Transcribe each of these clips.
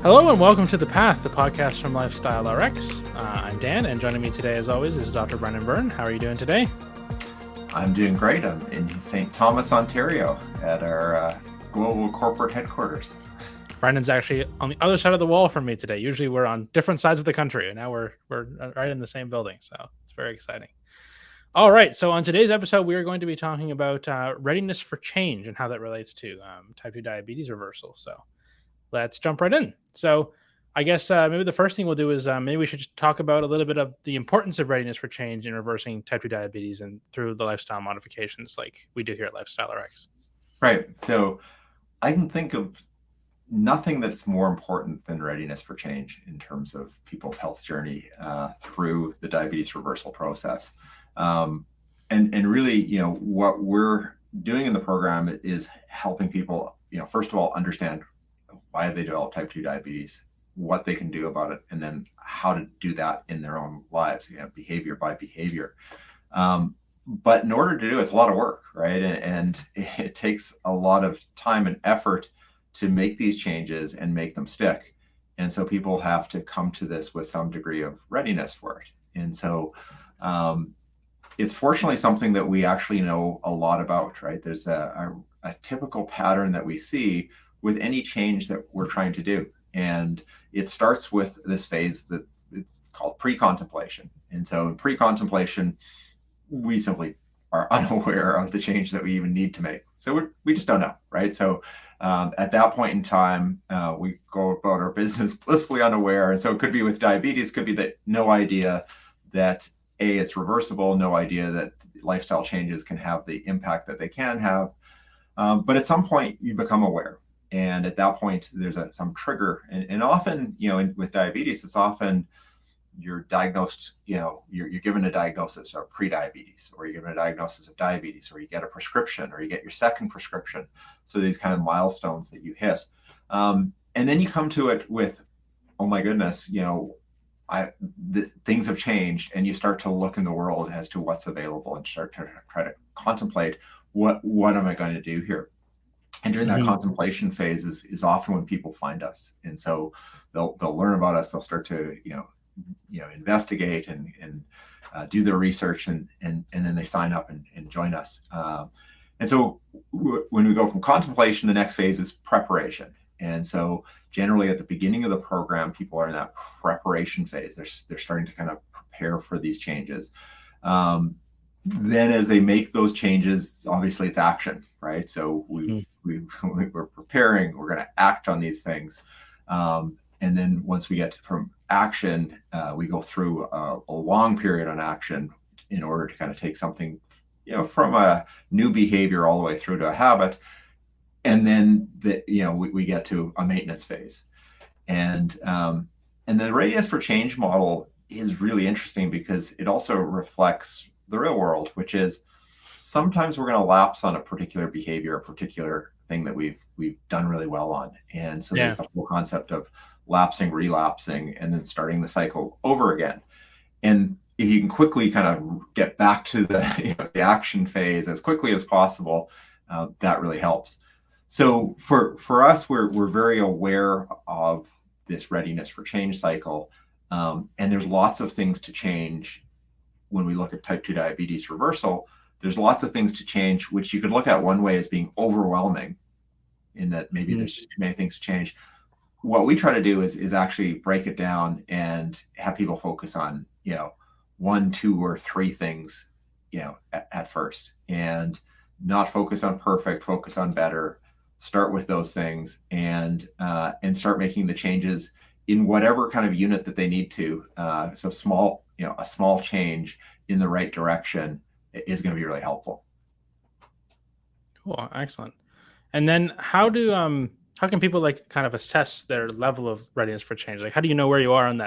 Hello and welcome to The Path, the podcast from Lifestyle RX. I'm Dan, and joining me today, as always, is Dr. Byrne Byrne. How are you doing today? I'm doing great. I'm in St. Thomas, Ontario, at our global corporate headquarters. Brendan's actually on the other side of the wall from me today. Usually we're on different sides of the country, and now we're right in the same building, so it's very exciting. All right, so on today's episode, we are going to be talking about readiness for change and how that relates to type 2 diabetes reversal. So let's jump right in. So I guess maybe the first thing we'll do is maybe we should just talk about a little bit of the importance of readiness for change in reversing type 2 diabetes and through the lifestyle modifications like we do here at Lifestyle RX. Right. So I can think of nothing that's more important than readiness for change in terms of people's health journey through the diabetes reversal process. And really, what we're doing in the program is helping people, first of all, understand why they develop type 2 diabetes, what they can do about it, and then how to do that in their own lives, behavior by behavior. But in order to do it, it's a lot of work, right? And it takes a lot of time and effort to make these changes and make them stick. And so people have to come to this with some degree of readiness for it. And so it's fortunately something that we actually know a lot about, right? There's a typical pattern that we see with any change that we're trying to do. And it starts with this phase that it's called pre-contemplation. And so in pre-contemplation, we simply are unaware of the change that we even need to make. So we just don't know, right? So at that point in time, we go about our business blissfully unaware. And so it could be with diabetes, could be that no idea that it's reversible, no idea that lifestyle changes can have the impact that they can have. But at some point you become aware. And at that point, there's some trigger. And often, with diabetes, it's often you're diagnosed, you're given a diagnosis of prediabetes, or you're given a diagnosis of diabetes, or you get a prescription, or you get your second prescription. So these kind of milestones that you hit. And then you come to it with, oh my goodness, things have changed, and you start to look in the world as to what's available and start to try to contemplate what am I going to do here? And during that contemplation phase is often when people find us. And so they'll learn about us, they'll start to, investigate and do their research, and then they sign up and join us. And so when we go from contemplation, the next phase is preparation. And so generally at the beginning of the program, people are in that preparation phase. They're starting to kind of prepare for these changes. Then as they make those changes, obviously it's action, right? So we're preparing, we're going to act on these things. And then once we get from action, we go through a long period on action in order to kind of take something, from a new behavior all the way through to a habit. And then we get to a maintenance phase. And the readiness for change model is really interesting because it also reflects the real world, which is sometimes we're going to lapse on a particular behavior, a particular thing that we've done really well on. And so there's the whole concept of lapsing, relapsing, and then starting the cycle over again. And if you can quickly kind of get back to the action phase as quickly as possible, that really helps. So for us, we're very aware of this readiness for change cycle. And there's lots of things to change. When we look at type 2 diabetes reversal, there's lots of things to change, which you could look at one way as being overwhelming, in that maybe there's just too many things to change. What we try to do is actually break it down and have people focus on, 1, 2, or 3 things, at first, and not focus on perfect, focus on better, start with those things, and start making the changes in whatever kind of unit that they need to. So small, a small change in the right direction is going to be really helpful. Cool. Excellent. And then how can people kind of assess their level of readiness for change? Like, how do you know where you are on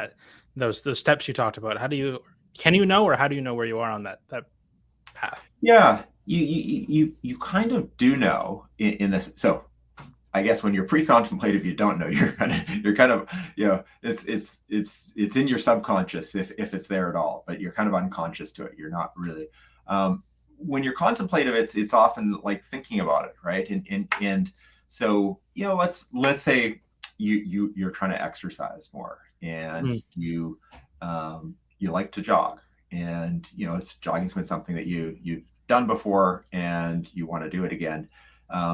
those steps you talked about? Can you know, or how do you know where you are on that path? Yeah, you kind of do know in this. So I guess when you're pre-contemplative, you don't know. You're kind of, it's in your subconscious if it's there at all, but you're kind of unconscious to it. You're not really. When you're contemplative, it's often like thinking about it, right? And so, let's say you're trying to exercise more, and you like to jog, and jogging's been something that you've done before, and you want to do it again.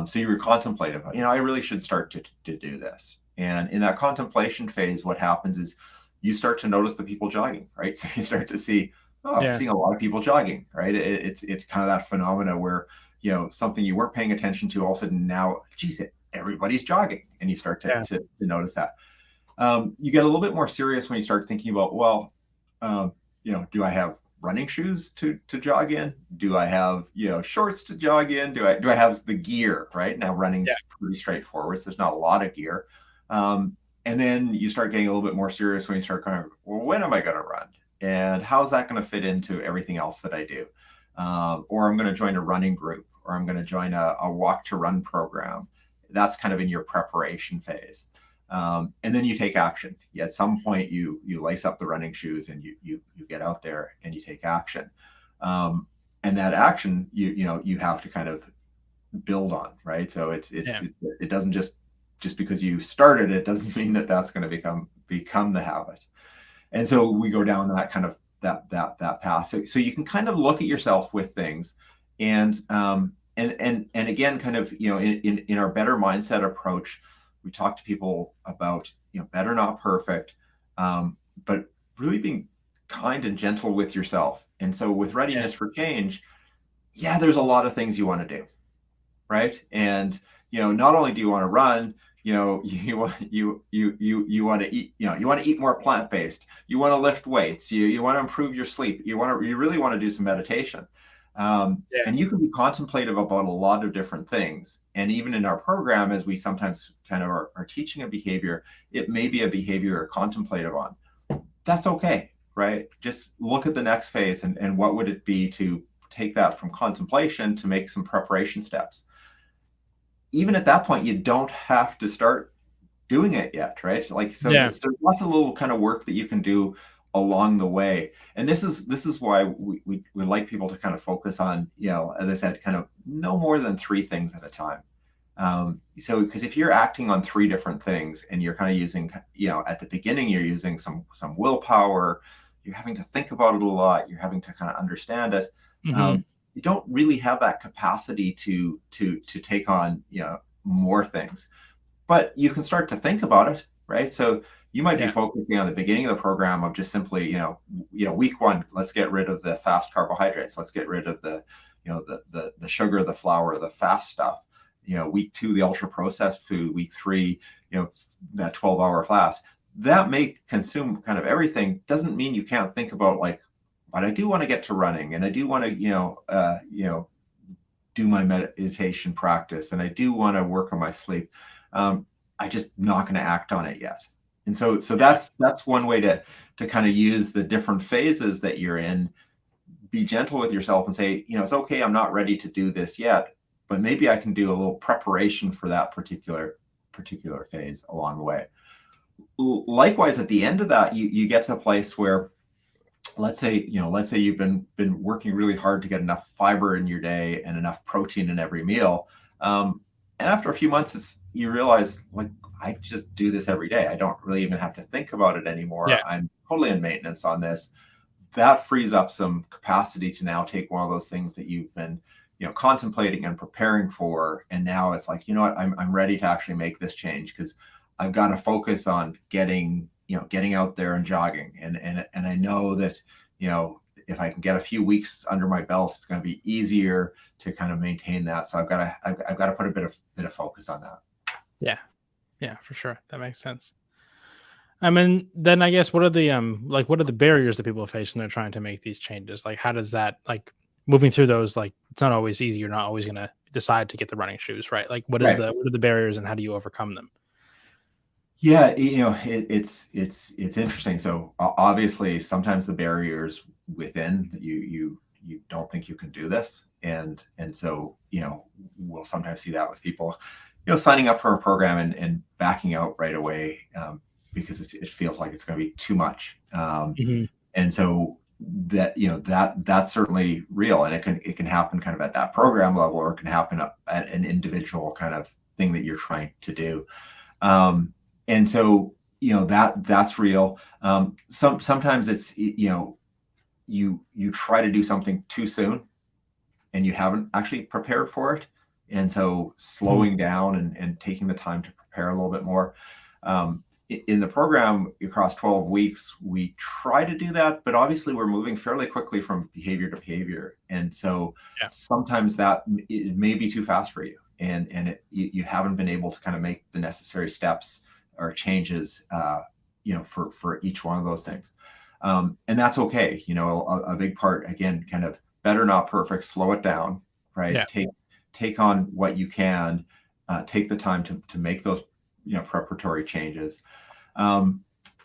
So you were contemplative. I really should start to do this. And in that contemplation phase, what happens is you start to notice the people jogging, right? So you start to see, I'm seeing a lot of people jogging, right? It's kind of that phenomena where, something you weren't paying attention to, all of a sudden now, geez, everybody's jogging. And you start to notice that. You get a little bit more serious when you start thinking about, well, do I have running shoes to jog in? Do I have shorts to jog in? Do I have the gear? Right now, running's pretty straightforward. So there's not a lot of gear. And then you start getting a little bit more serious when you start kind of, well, when am I going to run? And how's that going to fit into everything else that I do? Or I'm going to join a running group, or I'm going to join a walk to run program. That's kind of in your preparation phase. And then you take action. At some point, you lace up the running shoes and you get out there and you take action. And that action, you have to kind of build on, right? So it doesn't just because you started, it doesn't mean that that's going to become the habit. And so we go down that kind of that path. So you can kind of look at yourself with things, and again, kind of in our better mindset approach, we talk to people about better, not perfect, but really being kind and gentle with yourself. And so with readiness for change, there's a lot of things you want to do, right? And not only do you want to run, you want to eat, you want to eat more plant-based, you want to lift weights, you want to improve your sleep, you really want to do some meditation. And you can be contemplative about a lot of different things. And even in our program, as we sometimes kind of are teaching a behavior, it may be a behavior you're contemplative on. That's okay, right? Just look at the next phase and what would it be to take that from contemplation to make some preparation steps. Even at that point, you don't have to start doing it yet, right? There's lots of little kind of work that you can do along the way. And this is why we like people to kind of focus on, as I said, kind of no more than 3 things at a time. So because if you're acting on 3 different things and you're kind of using, at the beginning, you're using some willpower, you're having to think about it a lot, you're having to kind of understand it. You don't really have that capacity to take on, more things, but you can start to think about it, right? So you might be focusing on the beginning of the program of just simply, week 1, let's get rid of the fast carbohydrates. Let's get rid of the sugar, the flour, the fast stuff. Week 2, the ultra processed food. Week 3, that 12-hour fast. That may consume kind of everything. Doesn't mean you can't think about but I do want to get to running, and I do want to, do my meditation practice, and I do want to work on my sleep. I just not going to act on it yet. And so that's one way to kind of use the different phases that you're in. Be gentle with yourself and say, it's okay, I'm not ready to do this yet, but maybe I can do a little preparation for that particular phase along the way. Likewise, at the end of that, you get to a place where, let's say you've been working really hard to get enough fiber in your day and enough protein in every meal. And after a few months, you realize, I just do this every day. I don't really even have to think about it anymore. I'm totally in maintenance on this. That frees up some capacity to now take one of those things that you've been, contemplating and preparing for. And now it's like, I'm ready to actually make this change, because I've got to focus on getting out there and jogging. And I know that, if I can get a few weeks under my belt, it's going to be easier to kind of maintain that. So I've got to put a bit of focus on that. Yeah, for sure. That makes sense. I mean, then I guess what are the barriers that people face when they're trying to make these changes? How does that, moving through those, it's not always easy. You're not always going to decide to get the running shoes, right? What are the barriers and how do you overcome them? Yeah, it's interesting. So obviously, sometimes the barriers within you don't think you can do this, and so we'll sometimes see that with people. signing up for a program and backing out right away, because it feels like it's going to be too much. Mhm. And so that's certainly real, and it can happen kind of at that program level, or it can happen at an individual kind of thing that you're trying to do. And so that's real. Sometimes it's you try to do something too soon and you haven't actually prepared for it. And so Mhm. slowing down and taking the time to prepare a little bit more. In the program across 12 weeks, we try to do that, but obviously we're moving fairly quickly from behavior to behavior. And so Yeah. sometimes it may be too fast for you, and you haven't been able to kind of make the necessary steps or changes, for each one of those things. And that's okay. A big part, again, kind of better, not perfect, slow it down, right? Yeah. Take on what you can, take the time to make those, preparatory changes. Um,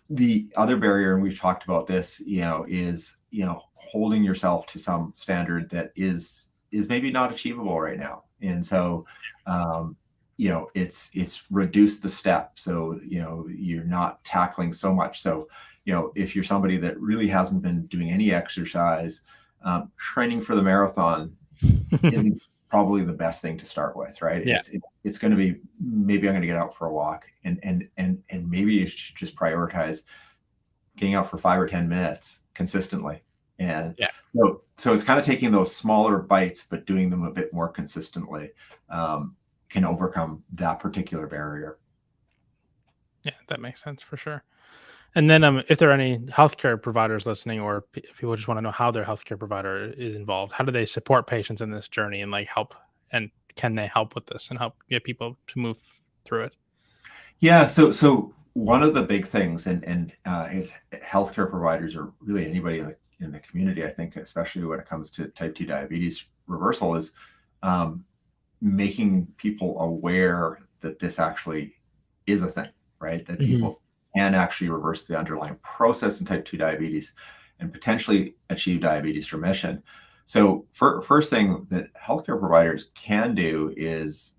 the other barrier, and we've talked about this, is, holding yourself to some standard that is maybe not achievable right now. And so, it's reduced the step. So, you're not tackling so much. So, if you're somebody that really hasn't been doing any exercise, training for the marathon isn't probably the best thing to start with, right? Yeah. It's going to be, maybe I'm going to get out for a walk, and maybe you should just prioritize getting out for 5 or 10 minutes consistently. And Yeah. so it's kind of taking those smaller bites, but doing them a bit more consistently, can overcome that particular barrier. Yeah, that makes sense for sure. And then, if there are any healthcare providers listening, or if people just want to know how their healthcare provider is involved, how do they support patients in this journey and like help? And can they help with this and help get people to move through it? Yeah. So one of the big things, and is healthcare providers, or really anybody in the community, I think, especially when it comes to type 2 diabetes reversal, is um, making people aware that this actually is a thing, right? That Hmm. people can actually reverse the underlying process in type 2 diabetes and potentially achieve diabetes remission. So, first thing that healthcare providers can do is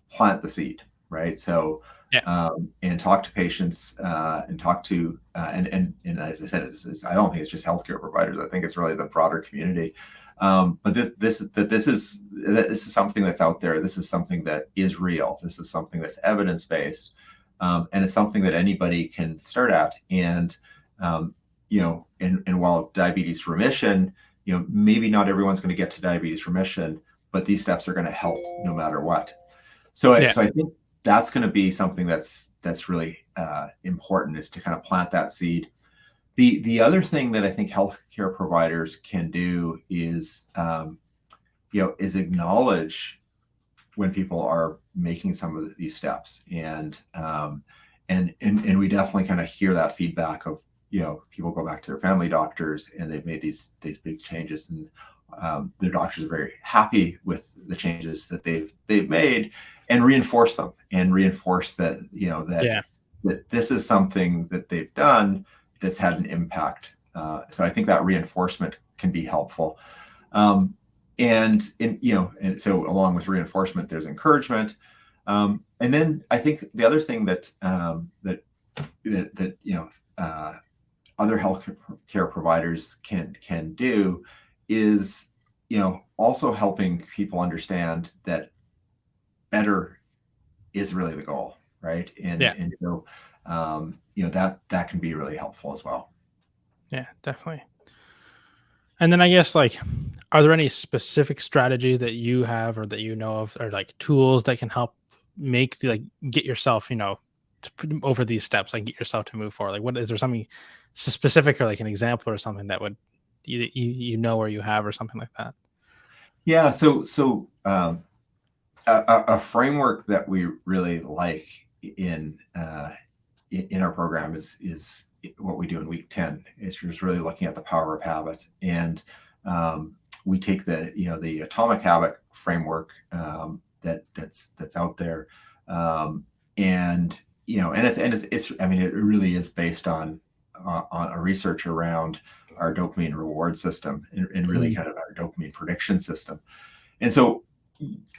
plant the seed, right? So, Yeah. and talk to patients, and talk to, and as I said, I don't think it's just healthcare providers. I think it's really the broader community. But this is something that's out there. This is something that is real. This is something that's evidence based, and it's something that anybody can start at. And and while diabetes remission, maybe not everyone's going to get to diabetes remission, but these steps are going to help no matter what. Yeah. So I think that's going to be something that's really important, is to kind of plant that seed. The other thing that I think healthcare providers can do is acknowledge when people are making some of these steps, and we definitely kind of hear that feedback of, people go back to their family doctors and they've made these big changes, and their doctors are very happy with the changes that they've made, and reinforce them, and reinforce that, Yeah. that this is something that they've done that's had an impact. So I think that reinforcement can be helpful. Um, and so along with reinforcement, there's encouragement. And then I think the other thing that other healthcare providers can do is, also helping people understand that better is really the goal, right? Yeah. And so, that can be really helpful as well. Yeah. Definitely. And then I guess, like, are there any specific strategies that you have or that you know of, or like tools that can help make the, like, get yourself, over these steps, like get yourself to move forward? Like, what is there something specific, or like an example or something that would or you have, or something like that? Yeah. So a framework that we really like in in our program is what we do in week 10. It's just really looking at the power of habit, and we take the atomic habit framework, that's out there, and it's I mean, it really is based on a research around our dopamine reward system, and really Mhm. kind of our dopamine prediction system. And so,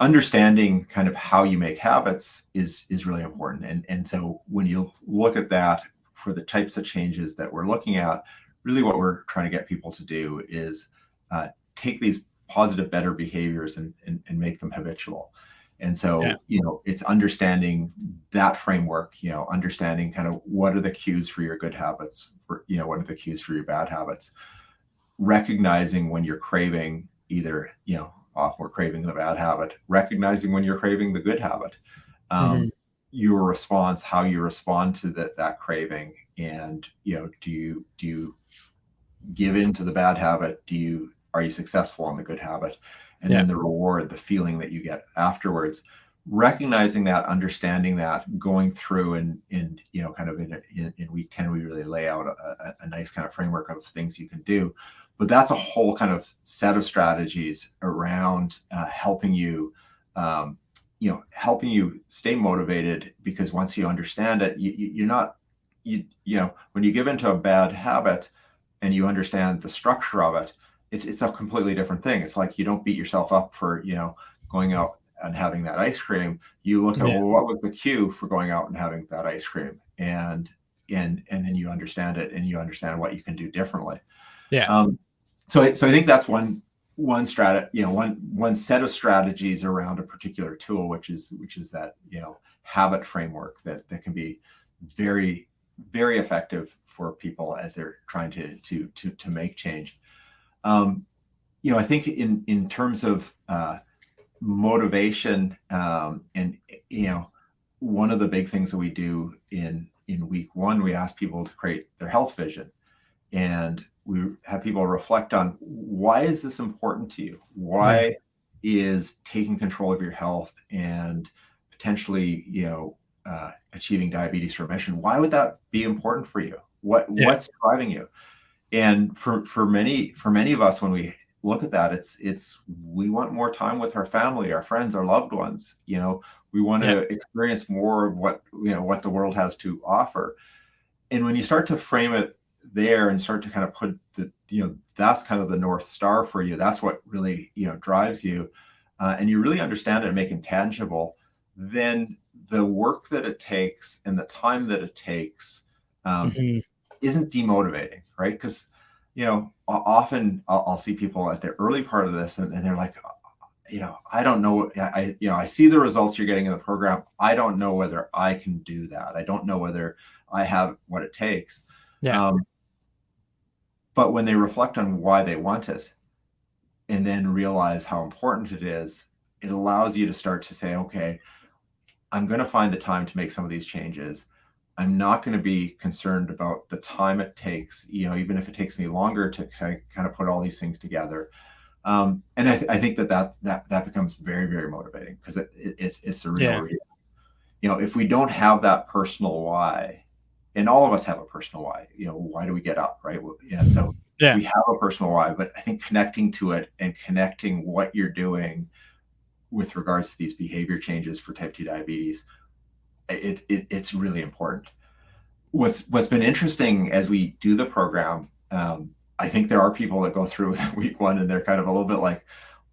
understanding kind of how you make habits is really important. And so when you look at that for the types of changes that we're looking at, really what we're trying to get people to do is take these positive, better behaviors and make them habitual. And so, it's understanding that framework, understanding kind of what are the cues for your good habits, what are the cues for your bad habits, recognizing when you're craving either, often we're craving the bad habit, recognizing when you're craving the good habit, your response, how you respond to that craving. And, do you give in to the bad habit? Are you successful on the good habit? And then the reward, the feeling that you get afterwards, recognizing that, understanding that, going through and kind of in week 10, we really lay out a nice kind of framework of things you can do. But that's a whole kind of set of strategies around helping you stay motivated, because once you understand it, you're not, when you give into a bad habit and you understand the structure of it, it's a completely different thing. It's like you don't beat yourself up for, going out and having that ice cream. You look at, well, what was the cue for going out and having that ice cream? And then you understand it, and you understand what you can do differently. So I think that's one strategy, one set of strategies around a particular tool, which is that, habit framework that can be very, very effective for people as they're trying to make change. I think in terms of motivation, and one of the big things that we do in week 1, we ask people to create their health vision, and we have people reflect on, why is this important to you? Why is taking control of your health and potentially, achieving diabetes remission, why would that be important for you? What's driving you? And for many of us, when we look at that, it's we want more time with our family, our friends, our loved ones. We want to experience more of what the world has to offer. And when you start to frame it there and start to kind of put that's kind of the North Star for you, that's what really drives you, and you really understand it and make it tangible, then the work that it takes and the time that it takes isn't demotivating, right? Because often I'll see people at the early part of this, and they're like, I don't know, I see the results you're getting in the program, I don't know whether I can do that, I don't know whether I have what it takes. But when they reflect on why they want it, and then realize how important it is, it allows you to start to say, okay, I'm going to find the time to make some of these changes. I'm not going to be concerned about the time it takes, even if it takes me longer to kind of put all these things together. And I think that becomes very, very motivating, because it's a real reason. If we don't have that personal why, and all of us have a personal why, why do we get up, right? So we have a personal why, but I think connecting to it and connecting what you're doing with regards to these behavior changes for type 2 diabetes, it's really important. What's been interesting as we do the program, I think there are people that go through week 1 and they're kind of a little bit like,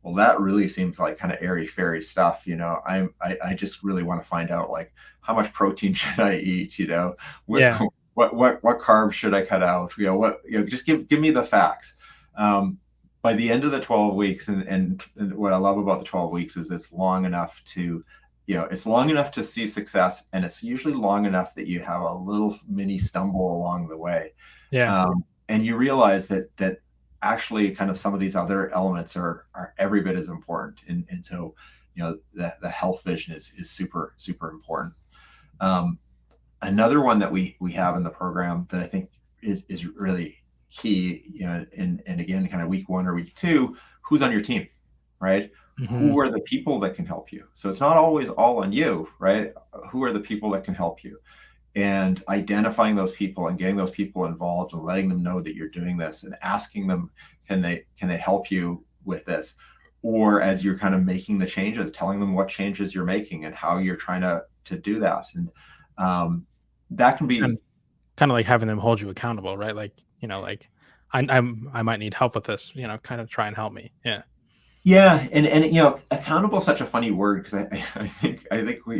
well, that really seems like kind of airy fairy stuff. I just really want to find out, like, how much protein should I eat? What carbs should I cut out? Just give me the facts. By the end of the 12 weeks, and what I love about the 12 weeks is it's long enough to, it's long enough to see success, and it's usually long enough that you have a little mini stumble along the way. And you realize that actually kind of some of these other elements are every bit as important. And so, the health vision is super, super important. Another one that we have in the program that I think is really key, and again, kind of week 1 or week 2, who's on your team, right? Who are the people that can help you? So it's not always all on you, right? Who are the people that can help you? And identifying those people and getting those people involved and letting them know that you're doing this, and asking them, can they help you with this? Or as you're kind of making the changes, telling them what changes you're making and how you're trying to do that. And that can be kind of like having them hold you accountable, right? Like, like I might need help with this, kind of try and help me. Yeah, and accountable is such a funny word because I think we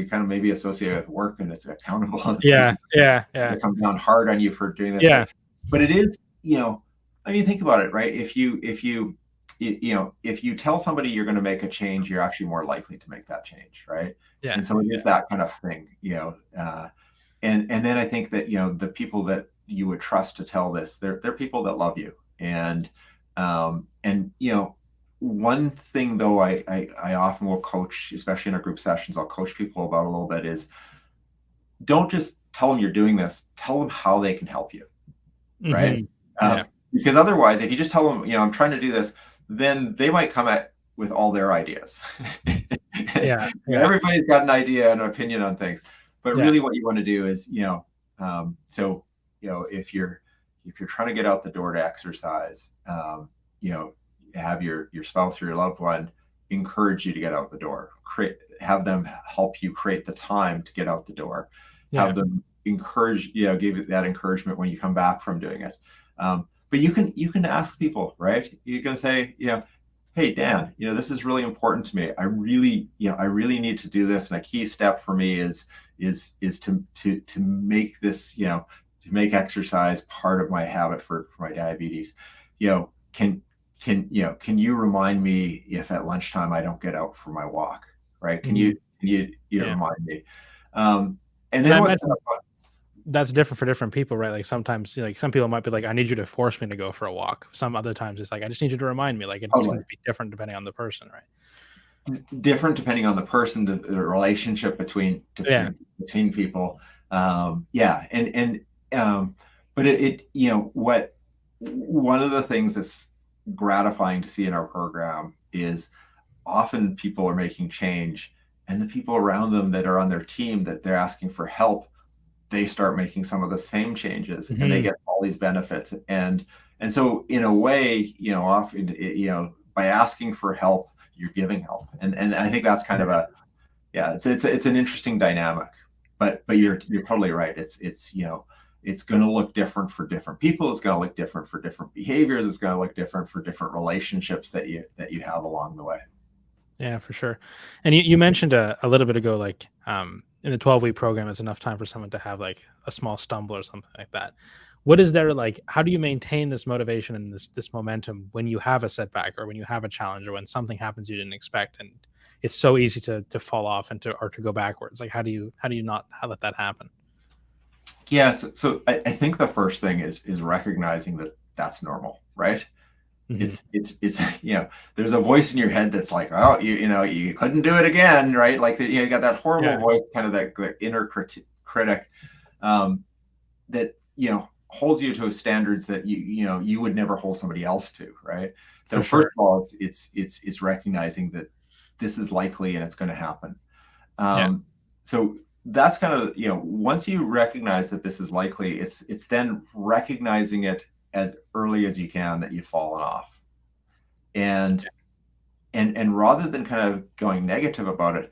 kind of maybe associate it with work, and it's accountable. It's like Yeah, yeah, yeah, it comes down hard on you for doing this, yeah, but it is, I mean, think about it, right? If you tell somebody you're going to make a change, you're actually more likely to make that change, right? yeah, And so it is that kind of thing, and then I think that the people that you would trust to tell this, they're people that love you, and one thing though I often will coach, especially in our group sessions, I'll coach people about a little bit is don't just tell them you're doing this, tell them how they can help you, right? hmm yeah, Because otherwise, if you just tell them, I'm trying to do this, then they might come at with all their ideas. yeah, yeah, Everybody's got an idea and an opinion on things, but yeah, really, what you want to do is, so if you're trying to get out the door to exercise, you know, have your spouse or your loved one encourage you to get out the door. Have them help you create the time to get out the door. yeah, Have them encourage, give you that encouragement when you come back from doing it. But you can ask people, right? You can say, hey Dan, this is really important to me. I really need to do this, and a key step for me is to make this, to make exercise part of my habit for my diabetes. Can can you remind me if at lunchtime I don't get out for my walk, right? Can mhm, you can you yeah. remind me? Um, and And then I what's kind imagine of fun, that's different for different people, right? Like sometimes, like some people might be like, "I need you to force me to go for a walk." Some other times, it's like, "I just need you to remind me." Like it's going totally to be different depending on the person, right? different depending on the person, the relationship between Yeah. between people. Yeah, and but it what one of the things that's gratifying to see in our program is often people are making change, and the people around them that are on their team that they're asking for help, they start making some of the same changes, and they hmm get all these benefits, and so in a way, often by asking for help, you're giving help, and I think that's kind of a, yeah, it's an interesting dynamic, but you're totally right. It's going to look different for different people. It's going to look different for different behaviors. It's going to look different for different relationships that you have along the way. Yeah, for sure. And you mentioned a little bit ago, like in the 12-week program, it's enough time for someone to have like a small stumble or something like that. What is there like? How do you maintain this motivation and this momentum when you have a setback or when you have a challenge or when something happens you didn't expect and it's so easy to fall off and to go backwards? Like how do you not let that happen? Yeah, so I think the first thing is recognizing that that's normal, right? hmm It's there's a voice in your head that's like, oh, you couldn't do it again, right? Like you got that horrible Yeah, voice, kind of that inner critic, um, that holds you to standards that you would never hold somebody else to, right? for So sure. first of all, it's recognizing that this is likely and it's going to happen. Yeah, So that's kind of, once you recognize that this is likely, it's then recognizing it as early as you can that you've fallen off, and and rather than kind of going negative about it,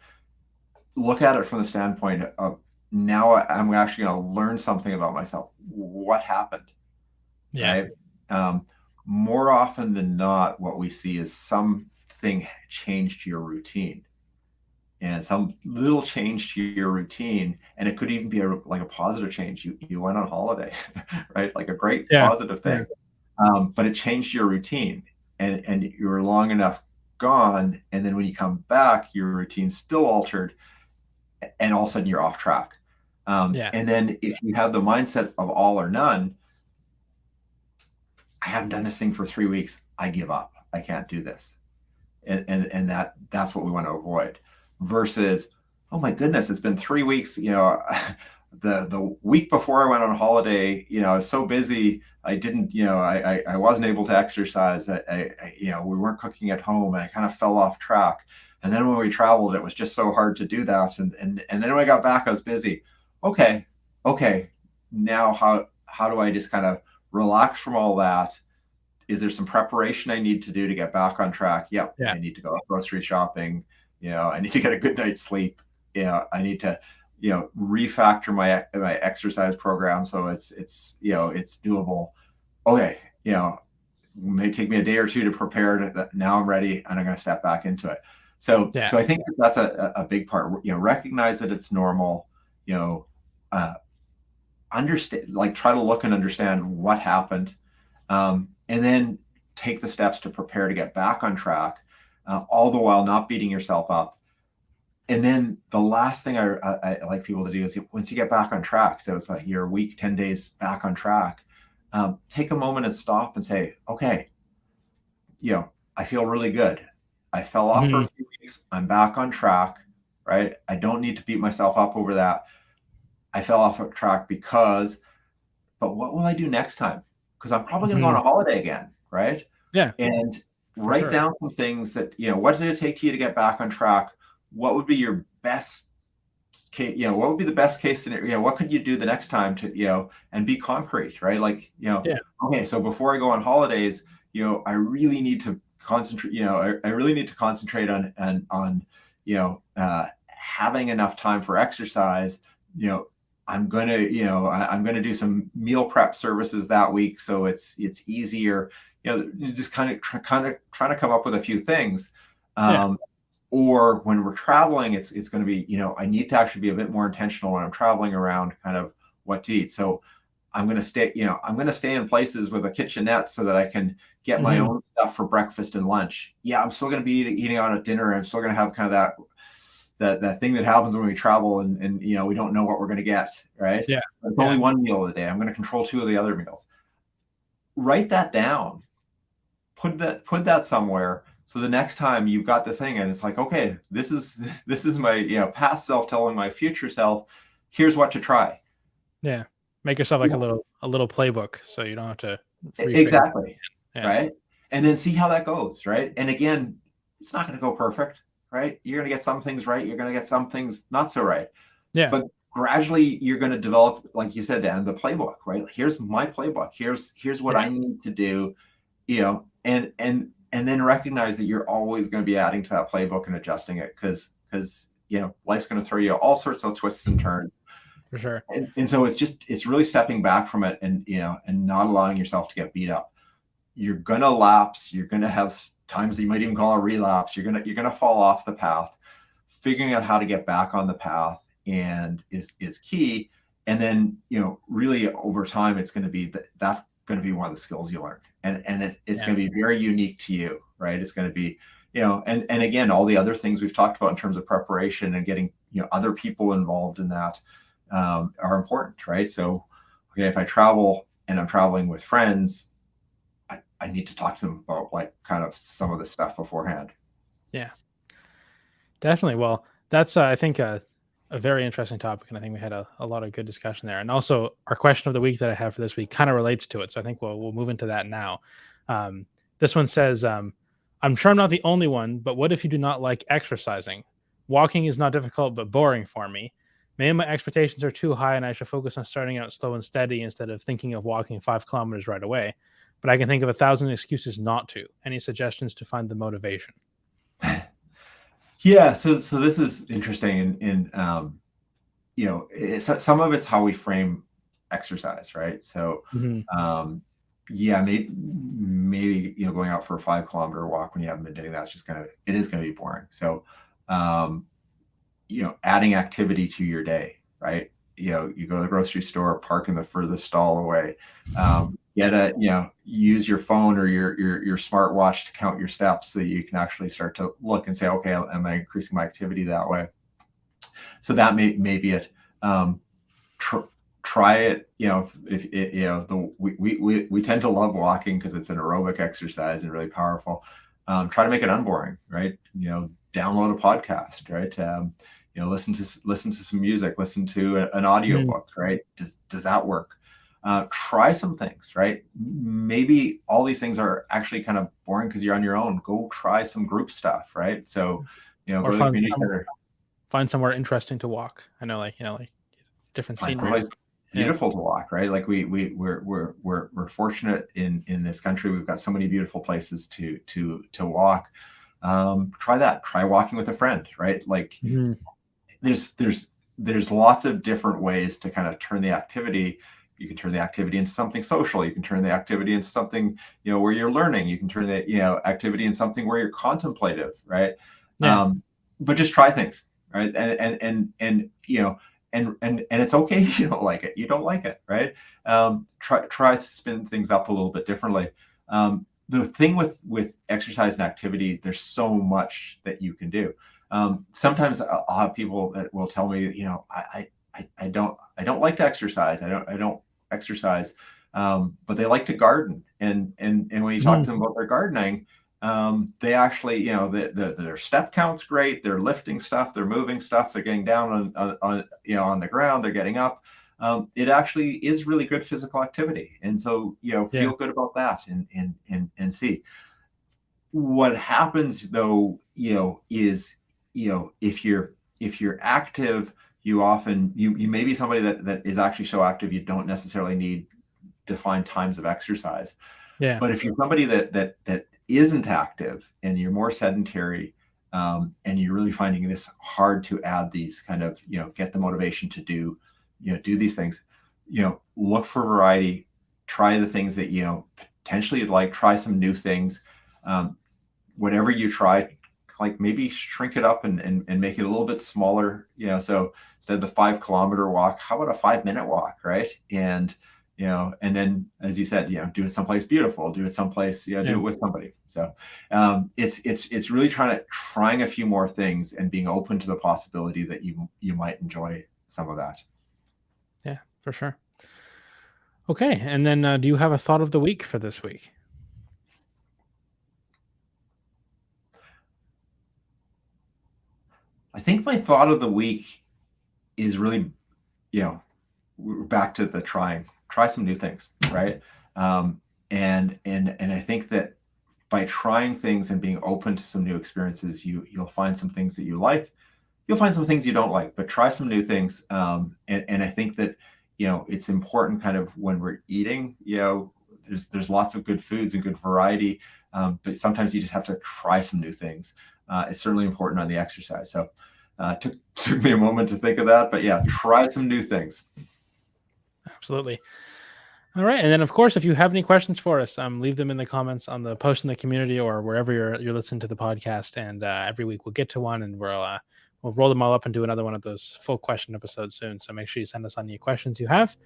look at it from the standpoint of, now I'm actually going to learn something about myself. What happened, yeah, right? Um, More often than not, what we see is something changed your routine, and some little change to your routine, and it could even be like a positive change. You went on holiday, right? Like a great yeah, positive yeah, thing, but it changed your routine, and you were long enough gone, and then when you come back, your routine's still altered, and all of a sudden you're off track. yeah, And then if you have the mindset of all or none, I haven't done this thing for 3 weeks, I give up. I can't do this, and that's what we want to avoid. Versus, oh my goodness, it's been 3 weeks. The week before I went on holiday, I was so busy, I didn't, I wasn't able to exercise. We weren't cooking at home, and I kind of fell off track. And then when we traveled, it was just so hard to do that. And then when I got back, I was busy. Okay, okay. Now how do I just kind of relax from all that? Is there some preparation I need to do to get back on track? Yep. yeah, I need to go grocery shopping. I need to get a good night's sleep. I need to, refactor my exercise program so it's doable. Okay. may take me a day or two to prepare that now I'm ready and I'm going to step back into it. So I think that's a big part, recognize that it's normal, understand, like try to look and understand what happened, and then take the steps to prepare to get back on track, all the while not beating yourself up. And then the last thing I like people to do is once you get back on track, so it's like you're a week, 10 days back on track, take a moment and stop and say, okay, I feel really good. I fell off for a few weeks. I'm back on track, right? I don't need to beat myself up over that. I fell off of track but what will I do next time? Because I'm probably going to go on a holiday again, right? Yeah. And write down some things that, what did it take to you to get back on track? What would be your best case? What would be the best case scenario? What could you do the next time to, and be concrete, right? Like, okay, so before I go on holidays, I really need to concentrate, I really need to concentrate on having enough time for exercise. I'm going to do some meal prep services that week. So it's easier, just kind of trying to come up with a few things. Or when we're traveling, it's going to be, I need to actually be a bit more intentional when I'm traveling around kind of what to eat. So I'm going to stay, in places with a kitchenette so that I can get my own stuff for breakfast and lunch. Yeah, I'm still going to be eating out at dinner. I'm still going to have kind of that thing that happens when we travel and we don't know what we're going to get, right? Yeah. It's only one meal a day. I'm going to control 2 of the other meals. Write that down. Put that somewhere. So the next time you've got this thing and it's like, okay, this is my past self telling my future self, here's what to try. Yeah. Make yourself like a little playbook so you don't have to exactly. Right. And then see how that goes. Right. And again, it's not going to go perfect. Right. You're going to get some things right. You're going to get some things not so right. Yeah. But gradually you're going to develop, like you said, Dan, the playbook, right? Here's my playbook. Here's what I need to do, and then recognize that you're always going to be adding to that playbook and adjusting it because life's going to throw you all sorts of twists and turns. For sure. And so it's really stepping back from it and not allowing yourself to get beat up. You're going to lapse. You're going to have times that you might even call a relapse. You're going to fall off the path. Figuring out how to get back on the path and is key. And then, really over time, it's going to be that's going to be one of the skills you learn. And it's going to be very unique to you, right? It's going to be, and again, all the other things we've talked about in terms of preparation and getting, other people involved in that are important, right? So, okay, if I travel and I'm traveling with friends, I need to talk to them about like kind of some of the stuff beforehand. Yeah, definitely. Well, that's, I think, a very interesting topic. And I think we had a lot of good discussion there. And also our question of the week that I have for this week kind of relates to it. So I think we'll move into that now. This one says, I'm sure I'm not the only one, but what if you do not like exercising? Walking is not difficult, but boring for me. Maybe my expectations are too high and I should focus on starting out slow and steady instead of thinking of walking 5 kilometers right away. But I can think of 1,000 excuses not to. Any suggestions to find the motivation? Yeah, so this is interesting, and some of it's how we frame exercise, right? So, maybe going out for a 5 kilometer walk when you haven't been doing that it is gonna be boring. So, adding activity to your day, right? You go to the grocery store, park in the furthest stall away. Use your phone or your smartwatch to count your steps so you can actually start to look and say, okay, am I increasing my activity that way? So that may be it. Try it. We tend to love walking because it's an aerobic exercise and really powerful. Try to make it unboring, right? Download a podcast, right? Listen to some music, listen to an audiobook, right? Does that work? Try some things, right? Maybe all these things are actually kind of boring because you're on your own. Go try some group stuff, right? So, go to the community center. Find somewhere interesting to walk. I know, like different scenery. Beautiful to walk, right? Like we're fortunate in this country. We've got so many beautiful places to walk. Try that. Try walking with a friend, right? Like there's lots of different ways to kind of turn the activity. You can turn the activity into something social. You can turn the activity into something, where you're learning. You can turn the, activity into something where you're contemplative, right? Yeah. But just try things, right? And it's okay if you don't like it. You don't like it, right? Try to spin things up a little bit differently. The thing with exercise and activity, there's so much that you can do. Sometimes I'll have people that will tell me, I don't like to exercise. I don't exercise, but they like to garden. And when you talk to them about their gardening, they actually, their step count's great. They're lifting stuff. They're moving stuff. They're getting down on the ground. They're getting up. It actually is really good physical activity. And so, feel good about that and see. What happens though, is, if you're active, you often, you may be somebody that is actually so active, you don't necessarily need defined times of exercise. Yeah. But if you're somebody that isn't active and you're more sedentary, and you're really finding this hard to add these kind of, get the motivation to do these things, look for variety, try the things that, potentially you'd like, try some new things. Whatever you try, like maybe shrink it up and make it a little bit smaller, so instead of the 5 kilometer walk, how about a 5-minute walk, right? And and then, as you said, do it someplace beautiful, do it someplace, do it with somebody. So it's really trying a few more things and being open to the possibility that you might enjoy some of that. Yeah, for sure. Okay. And then do you have a thought of the week for this week? I think my thought of the week is really, we're back to the try some new things, right? And I think that by trying things and being open to some new experiences, you'll find some things that you like. You'll find some things you don't like, but try some new things. And I think that, it's important kind of when we're eating, there's lots of good foods and good variety. But sometimes you just have to try some new things. It's certainly important on the exercise. So took me a moment to think of that, but yeah, try some new things. Absolutely. All right. And then, of course, if you have any questions for us, leave them in the comments on the post in the community or wherever you're listening to the podcast. And every week we'll get to one, and we'll roll them all up and do another one of those full question episodes soon. So make sure you send us any questions you have.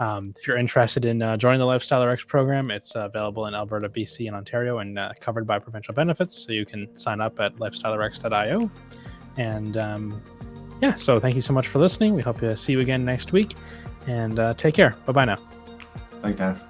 If you're interested in joining the Lifestyle RX program, it's available in Alberta, BC, and Ontario, and covered by provincial benefits. So you can sign up at lifestylerx.io. And so thank you so much for listening. We hope to see you again next week. And take care. Bye-bye now. Thanks, Dan.